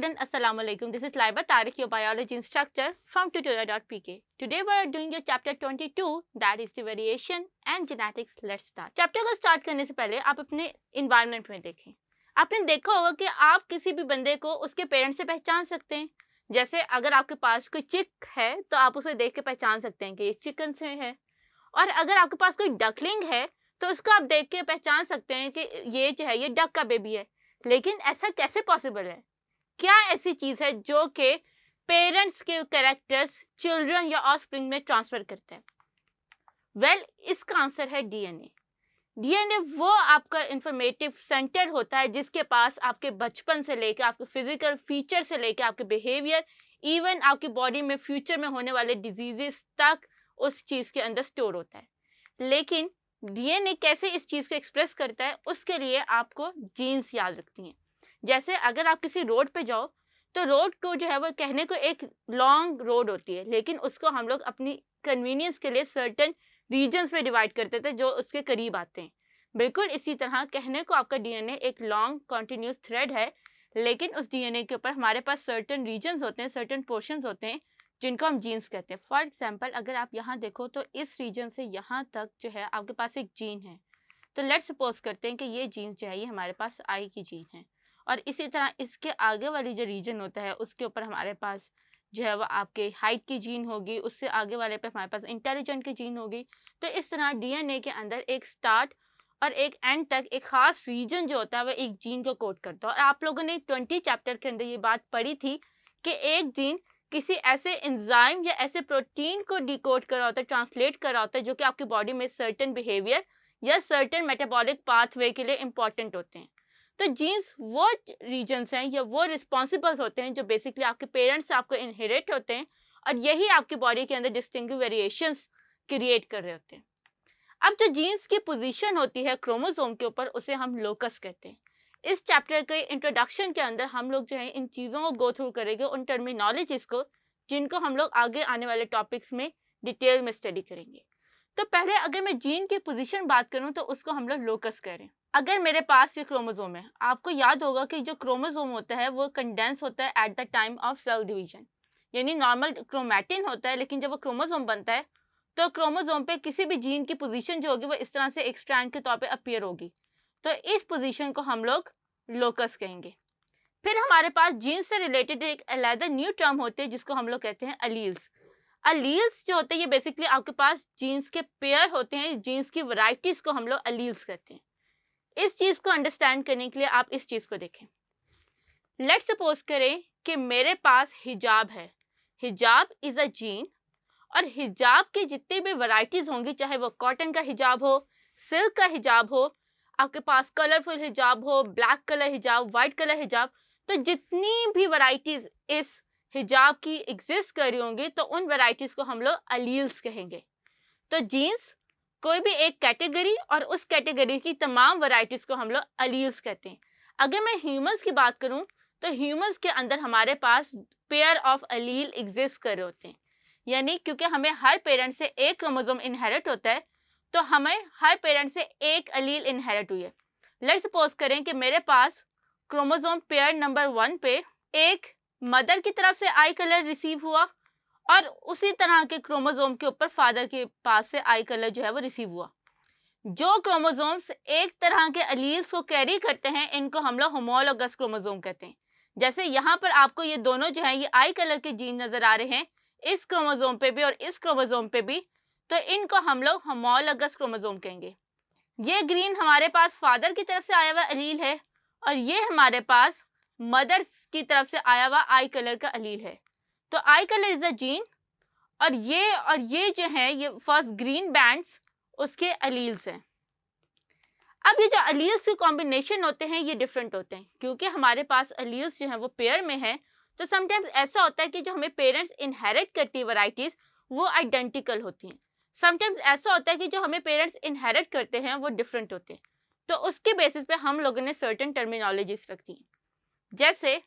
student, Assalamu alaikum. This is Laiba Tariq, your biology instructor from tutorial.pk. Today we are doing your chapter 22, that is the variation and genetics. Let's start. Chapter को start करने से पहले आप अपने environment में देखें. आपने देखा होगा कि आप किसी भी बंदे को उसके पेरेंट्स से पहचान सकते हैं. जैसे अगर आपके पास कोई चिक है तो आप उसे देख के पहचान सकते हैं कि ये चिकन से है, और अगर आपके पास कोई डकलिंग है तो उसको आप देख के पहचान सकते हैं कि ये जो है ये डक का बेबी है. लेकिन ऐसा कैसे पॉसिबल है? क्या ऐसी चीज़ है जो कि पेरेंट्स के कैरेक्टर्स चिल्ड्रन या ऑफस्प्रिंग में ट्रांसफ़र करते हैं? वेल, इसका आंसर है डीएनए. डीएनए वो आपका इंफॉर्मेटिव सेंटर होता है जिसके पास आपके बचपन से लेकर आपके फिजिकल फीचर से लेकर आपके बिहेवियर, इवन आपकी बॉडी में फ्यूचर में होने वाले डिजीजेस तक उस चीज़ के अंदर स्टोर होता है. लेकिन डीएनए कैसे इस चीज़ को एक्सप्रेस करता है, उसके लिए आपको जीन्स याद रखती हैं. जैसे अगर आप किसी रोड पे जाओ तो रोड को जो है वो कहने को एक लॉन्ग रोड होती है, लेकिन उसको हम लोग अपनी कन्वीनियंस के लिए सर्टेन रीजन्स में डिवाइड करते थे जो उसके करीब आते हैं. बिल्कुल इसी तरह कहने को आपका डीएनए एक लॉन्ग कॉन्टिन्यूस थ्रेड है, लेकिन उस डीएनए के ऊपर हमारे पास सर्टेन रीजन्स होते हैं, सर्टेन पोर्शंस होते हैं जिनको हम जीन्स कहते हैं. फॉर एग्जाम्पल अगर आप यहाँ देखो तो इस रीजन से यहाँ तक जो है आपके पास एक जीन है. तो लेट्स सपोज करते हैं कि ये जीन जो है ये हमारे पास आई की जीन है, और इसी तरह इसके आगे वाली जो रीजन होता है उसके ऊपर हमारे पास जो है वो आपके हाइट की जीन होगी, उससे आगे वाले पे हमारे पास इंटेलिजेंट की जीन होगी. तो इस तरह डीएनए के अंदर एक स्टार्ट और एक एंड तक एक खास रीजन जो होता है वो एक जीन को कोड करता है. और आप लोगों ने 20 चैप्टर के अंदर ये बात पढ़ी थी कि एक जीन किसी ऐसे एंजाइम या ऐसे प्रोटीन को डिकोड कर रहा होता है, ट्रांसलेट कर रहा होता है, जो कि आपकी बॉडी में सर्टेन बिहेवियर या सर्टेन मेटाबॉलिक पाथवे के लिए इंपॉर्टेंट होते हैं. तो जीन्स वो रीजन्स हैं या वो रिस्पॉन्सिबल होते हैं जो बेसिकली आपके पेरेंट्स से आपको इनहेरिट होते हैं, और यही आपकी बॉडी के अंदर डिस्टिंक्टिव वेरिएशंस क्रिएट कर रहे होते हैं. अब जो जीन्स की पोजीशन होती है क्रोमोसोम के ऊपर उसे हम लोकस कहते हैं. इस चैप्टर के इंट्रोडक्शन के अंदर हम लोग जो है इन चीज़ों को गो थ्रू करेंगे, उन टर्मिनोलॉजीज को जिनको हम लोग आगे आने वाले टॉपिक्स में डिटेल में स्टडी करेंगे. तो पहले अगर मैं जीन की पोजीशन बात करूं तो उसको हम लोग लोकस करें. अगर मेरे पास ये क्रोमोसोम है, आपको याद होगा कि जो क्रोमोसोम होता है वो कंडेंस होता है at the time of cell division. यानी नॉर्मल क्रोमैटिन होता है, लेकिन जब वो क्रोमोसोम बनता है तो क्रोमोसोम पे किसी भी जीन की पोजीशन जो होगी वो इस तरह से एक स्ट्रैंड के तौर पे अपीयर होगी. तो इस पोजीशन को हम लोग लोकस कहेंगे. फिर हमारे पास जीन से रिलेटेड एक अलग न्यू टर्म होती है जिसको हम लोग कहते हैं अलील्स. अलील्स जो होते हैं ये बेसिकली आपके पास जीन्स के पेयर होते हैं, जीन्स की वैरायटीज को हम लोग अलील्स कहते हैं. इस चीज़ को अंडरस्टैंड करने के लिए आप इस चीज़ को देखें. लेट्स सपोज करें कि मेरे पास हिजाब है. हिजाब इज़ अ जीन, और हिजाब की जितनी भी वैरायटीज होंगी, चाहे वो कॉटन का हिजाब हो, सिल्क का हिजाब हो, आपके पास कलरफुल हिजाब हो, ब्लैक कलर हिजाब, वाइट कलर हिजाब, तो जितनी भी वैरायटीज इस हिजाब की एग्जिस्ट कर रही होंगी तो उन वैरायटीज को हम लोग अलील्स कहेंगे. तो जीन्स कोई भी एक कैटेगरी और उस कैटेगरी की तमाम वैरायटीज को हम लोग अलील्स कहते हैं. अगर मैं ह्यूमंस की बात करूं तो ह्यूमंस के अंदर हमारे पास पेयर ऑफ अलील एग्जिस्ट कर रहे होते हैं. यानी क्योंकि हमें हर पेरेंट से एक क्रोमोसोम इनहेरिट होता है तो हमें हर पेरेंट से एक अलील इनहेरिट हुई है. लेट्स सपोज करें कि मेरे पास क्रोमोसोम पेयर नंबर 1 पे एक मदर की तरफ से आई कलर रिसीव हुआ, और उसी तरह के क्रोमोसोम के ऊपर फादर के पास से आई कलर जो है वो रिसीव हुआ. जो क्रोमोसोम्स एक तरह के अलील्स को कैरी करते हैं इनको हम लोग होमोलोगस क्रोमोसोम कहते हैं. जैसे यहाँ पर आपको ये दोनों जो है ये आई कलर के जीन नजर आ रहे हैं, इस क्रोमोसोम पे भी और इस क्रोमोसोम पे भी, तो इनको हम लोग होमोलोगस क्रोमोसोम कहेंगे. ये ग्रीन हमारे पास फादर की तरफ से आया हुआ अलील है, और ये हमारे पास मदर की तरफ से आया हुआ आई कलर का अलील है. तो आई कलर इज अ जीन, और ये जो है ये फर्स्ट ग्रीन बैंड्स उसके अलील्स हैं. अब ये जो अलील्स के कॉम्बिनेशन होते हैं ये डिफरेंट होते हैं, क्योंकि हमारे पास अलील्स जो हैं वो पेयर में हैं. तो समटाइम्स ऐसा होता है कि जो हमें पेरेंट्स इनहेरिट करती है वैरायटीज वो आइडेंटिकल होती हैं. समटाइम्स ऐसा होता है कि जो हमें पेरेंट्स इनहेरिट करते हैं वो डिफरेंट होते हैं. तो उसके बेसिस पे हम लोगों ने सर्टेन टर्मिनोलॉजीज रखी हैं. जैसे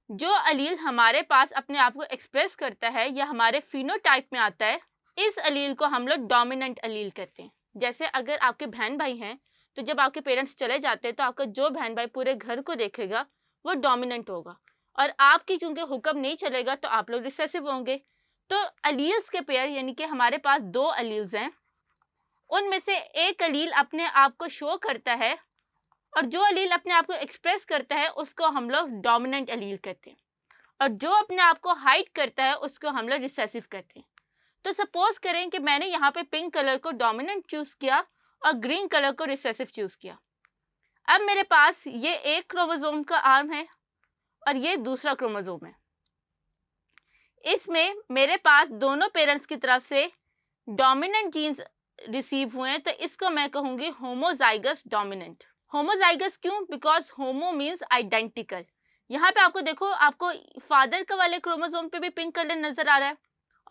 जो अलील हमारे पास अपने आप को एक्सप्रेस करता है या हमारे फिनोटाइप में आता है, इस अलील को हम लोग डोमिनेंट अलील कहते हैं. जैसे अगर आपके बहन भाई हैं तो जब आपके पेरेंट्स चले जाते हैं तो आपका जो बहन भाई पूरे घर को देखेगा वो डोमिनेंट होगा, और आपकी क्योंकि हुक्म नहीं चलेगा तो आप लोग रिसेसिव होंगे। तो अलील्स के पेयर यानी कि हमारे पास 2 अलील्स हैं, उनमें से एक अलील अपने आप को शो करता है और जो अलील अपने आप को एक्सप्रेस करता है उसको हम लोग डोमिनेंट अलील कहते हैं, और जो अपने आप को हाइड करता है उसको हम लोग रिसेसिव कहते हैं। तो सपोज करें कि मैंने यहाँ पे पिंक कलर को डोमिनेंट चूज किया और ग्रीन कलर को रिसेसिव चूज किया। अब मेरे पास ये एक क्रोमोसोम का आर्म है और ये दूसरा क्रोमोसोम है। इसमें मेरे पास दोनों पेरेंट्स की तरफ से डोमिनेंट जीन्स रिसीव हुए हैं, तो इसको मैं कहूँगी होमोजाइगस डोमिनेंट। होमोजाइगस क्यों? Because homo means identical. यहाँ पे आपको देखो, आपको फादर का वाले क्रोमोसोम पे भी पिंक कलर नजर आ रहा है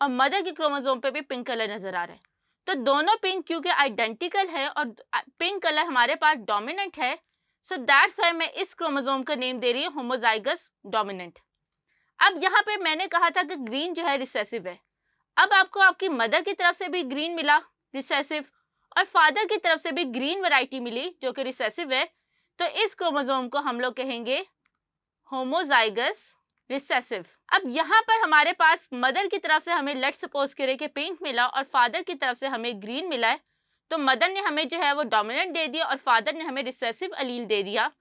और मदर के क्रोमोसोम पे भी पिंक कलर नजर आ रहा है। तो दोनों पिंक क्योंकि आइडेंटिकल है और पिंक कलर हमारे पास डोमिनेंट है, सो दैट्स व्हाई मैं इस क्रोमोसोम का नेम दे रही हूँ होमोजाइगस डोमिनेंट। अब यहाँ पे मैंने कहा था कि ग्रीन जो है रिसेसिव है। अब आपको आपकी मदर की तरफ से भी ग्रीन मिला रिसेसिव और फादर की तरफ से भी ग्रीन वैरायटी मिली जो कि रिसेसिव है, तो इस क्रोमोसोम को हम लोग कहेंगे होमोजाइगस रिसेसिव। अब यहाँ पर हमारे पास मदर की तरफ से हमें लेट्स सपोज करें कि पिंक मिला और फादर की तरफ से हमें ग्रीन मिला है, तो मदर ने हमें जो है वो डोमिनेंट दे दिया और फादर ने हमें रिसेसिव अलील दे दिया,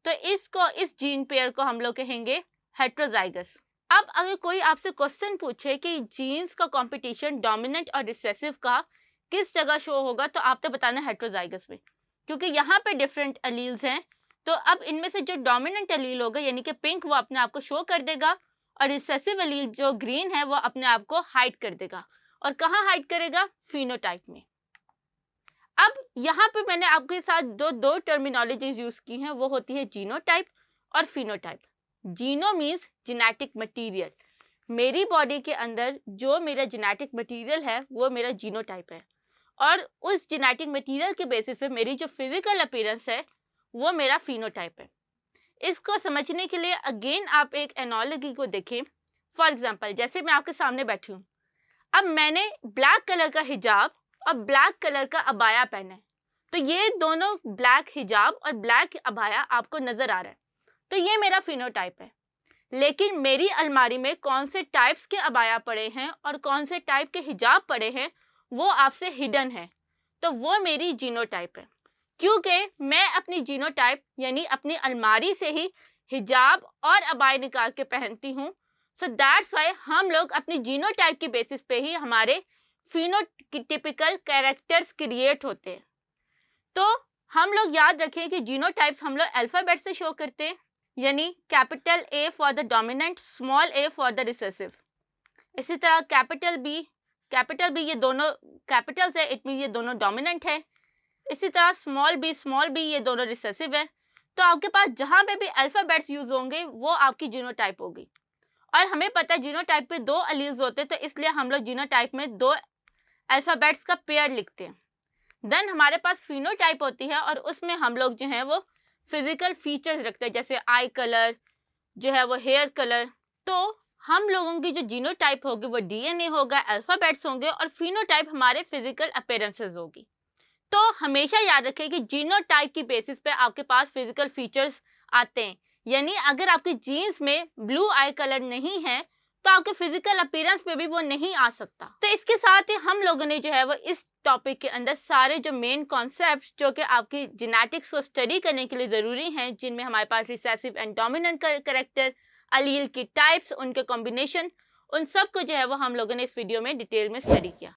तो इस जीन पेयर को हम लोग कहेंगे हेट्रोजाइगस। अब अगर कोई आपसे क्वेश्चन पूछे कि जीन्स का कंपटीशन डोमिनेंट और रिसेसिव का किस जगह शो होगा, तो आप तो बताना हेट्रोजाइगस में, क्योंकि यहाँ पे डिफरेंट अलील्स हैं। तो अब इनमें से जो डोमिनेंट अलील होगा यानी कि पिंक, वो अपने आप को शो कर देगा और रिसेसिव अलील जो ग्रीन है वो अपने आप को हाइड कर देगा। और कहाँ हाइड करेगा? फिनोटाइप में। अब यहाँ पे मैंने आपके साथ दो टर्मिनोलॉजीज यूज की हैं, वो होती है जीनोटाइप और फिनोटाइप। जीनो मीन्स जेनेटिक मटीरियल, मेरी बॉडी के अंदर जो मेरा जेनेटिक मटीरियल है वो मेरा जीनोटाइप है, और उस जेनेटिक मटीरियल के बेसिस पे मेरी जो फिजिकल अपीयरेंस है वो मेरा फिनोटाइप है। इसको समझने के लिए अगेन आप एक एनालॉजी को देखें। फॉर एग्जांपल, जैसे मैं आपके सामने बैठी हूँ, अब मैंने ब्लैक कलर का हिजाब और ब्लैक कलर का अबाया पहना है, तो ये दोनों ब्लैक हिजाब और ब्लैक अबाया आपको नजर आ रहा है, तो ये मेरा फिनोटाइप है। लेकिन मेरी अलमारी में कौन से टाइप्स के अबाया पड़े हैं और कौन से टाइप के हिजाब पड़े हैं वो आपसे हिडन है, तो वो मेरी जीनोटाइप है। क्योंकि मैं अपनी जीनोटाइप यानी अपनी अलमारी से ही हिजाब और अबाया निकाल के पहनती हूँ, सो दैट्स व्हाई हम लोग अपनी जीनोटाइप के बेसिस पे ही हमारे फिनोटिपिकल कैरेक्टर्स क्रिएट होते हैं। तो हम लोग याद रखें कि जीनोटाइप्स हम लोग अल्फाबेट से शो करते हैं, यानी capital A for the dominant, small a for the recessive. इसी तरह कैपिटल B ये दोनों कैपिटल्स है, इट मीन ये दोनों डोमिनेंट है। इसी तरह स्मॉल b ये दोनों रिसेसिव है। तो आपके पास जहाँ पे भी अल्फाबेट्स यूज होंगे वो आपकी जीनोटाइप होगी। और हमें पता है जीनोटाइप पे 2 अलील्स होते हैं, तो इसलिए हम लोग जीनोटाइप में 2 अल्फाबेट्स का पेयर लिखते हैं। देन हमारे पास फिनोटाइप होती है और उसमें हम लोग जो है वो फिजिकल फीचर्स रखते हैं, जैसे आई कलर जो है वो हेयर कलर। तो हम लोगों की जो जीनोटाइप होगी वो डीएनए होगा, अल्फाबेट्स होंगे, और फिनोटाइप हमारे फिजिकल अपीयरेंसेस होगी। तो हमेशा याद रखें कि जीनोटाइप की बेसिस पे आपके पास फिजिकल फीचर्स आते हैं, यानी अगर आपकी जीन्स में ब्लू आई कलर नहीं है तो आपके फिजिकल अपीयरेंस पे भी वो नहीं आ सकता। तो इसके साथ ही हम लोगों ने जो है वो इस टॉपिक के अंदर सारे जो मेन कॉन्सेप्ट्स जो कि आपकी जेनेटिक्स को स्टडी करने के लिए ज़रूरी हैं, जिनमें हमारे पास रिसेसिव एंड डोमिनेंट कैरेक्टर, अलील की टाइप्स, उनके कॉम्बिनेशन, उन सब को जो है वो हम लोगों ने इस वीडियो में डिटेल में स्टडी किया।